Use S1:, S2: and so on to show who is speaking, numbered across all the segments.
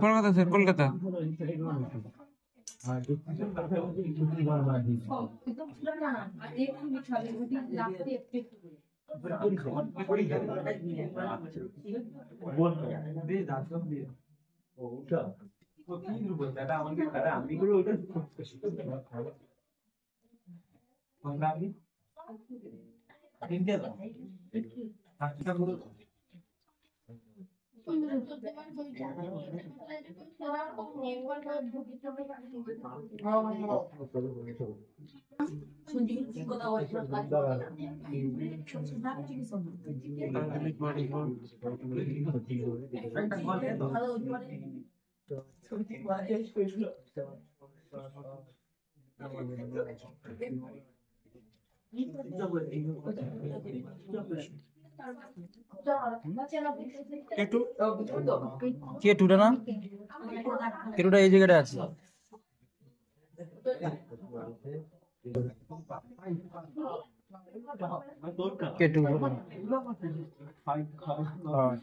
S1: Kolkata sir, Kolkata. কেটুটা না, কেটুটা এই জায়গাটা আছে। কেটু,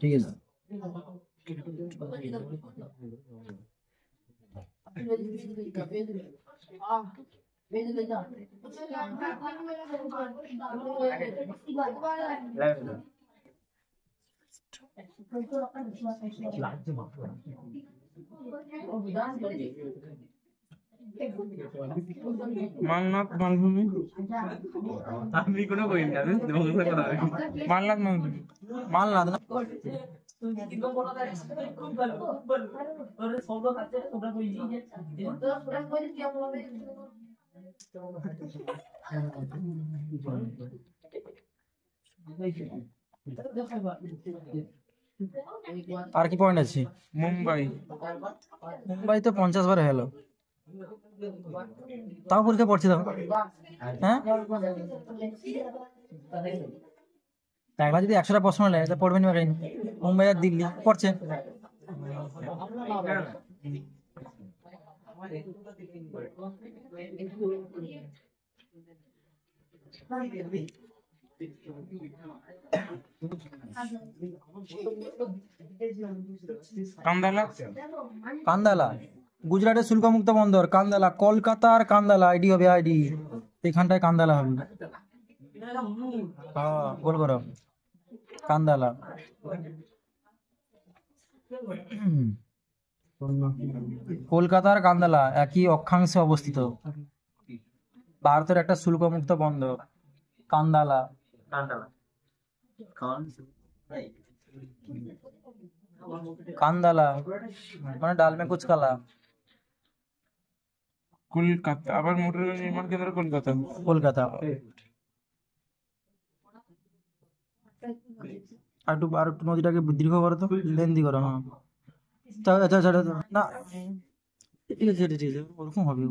S1: ঠিক আছে। মালনাথ মালভূমি, আমি কোনো কই না, মালনাথ মালভূমি, মালনাথ না আর কি পয়েন্ট আছে? মুম্বাই, মুম্বাই তো 50 বার হলো, তাও পরীক্ষা পড়ছে তো। হ্যাঁ, একবার যদি 100টা প্রশ্ন নেয় তা পড়বেন না কেন? মুম্বাই আর দিল্লি পড়ছে। কান্দালা, কান্দালা গুজরাটের শুল্কমুক্ত বন্দর কান্দালা, কলকাতার কান্দালা আইডি হবে, আইডি এখানটায় কান্দালা হবে। হ্যাঁ, গোল করো কান্দালা। কলকাতার কান্দালা একই অক্ষাংশে অবস্থিত। ভারতের একটা শুল্কমুক্ত বন্দর কান্দালা। কান্দালা মানে ডাল মে কুচ কালা। কলকাতা, আবার মোটর নির্মাণ কেন্দ্র কলকাতা, কলকাতা। আর একটু নদীটাকে দীর্ঘ করো তো, লেন্দি করো। হ্যাঁ, আচ্ছা না, ঠিক আছে ঠিক আছে, ওরকম হবে।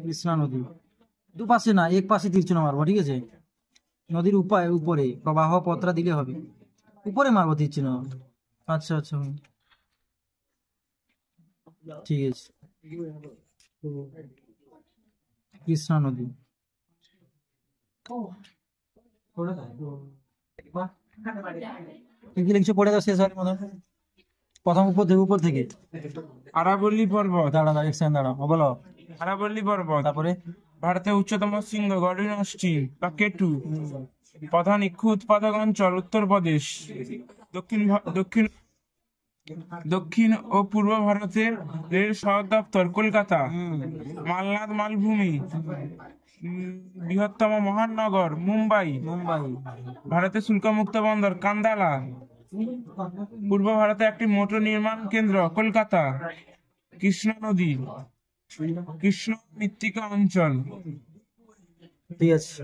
S1: কৃষ্ণা নদী দুপাশে না, এক পাশে তীর চিহ্ন মারবো, ঠিক আছে? নদীর উপরে প্রবাহ পত্রা দিলে হবে, উপরে মারবো তীর চিহ্ন। আচ্ছা আচ্ছা, ঠিক আছে। কৃষ্ণা নদী লিখছো, পড়ে দাও শেষ হওয়ার মতো। প্রথম উপর থেকে আরাবল্লী পর্বত। দাঁড়া বলো, আরাবল্লী পর্বত। তারপরে ভারতের উচ্চতম শৃঙ্গ গড়িনষ্টি বা কেটু। প্রধান ইক্ষু উৎপাদক অঞ্চল উত্তরপ্রদেশ। দক্ষিণ ও পূর্ব ভারতের রেল সদর দপ্তর কলকাতা। মালনাথ মালভূমি। বৃহত্তম মহানগর মুম্বাই। ভারতের শুল্কমুক্ত বন্দর কান্দালা। পূর্ব ভারতে একটি মোটর নির্মাণ কেন্দ্র কলকাতা। কৃষ্ণা নদী, কৃষ্ণ মৃত্তিকা অঞ্চল। ঠিক আছে।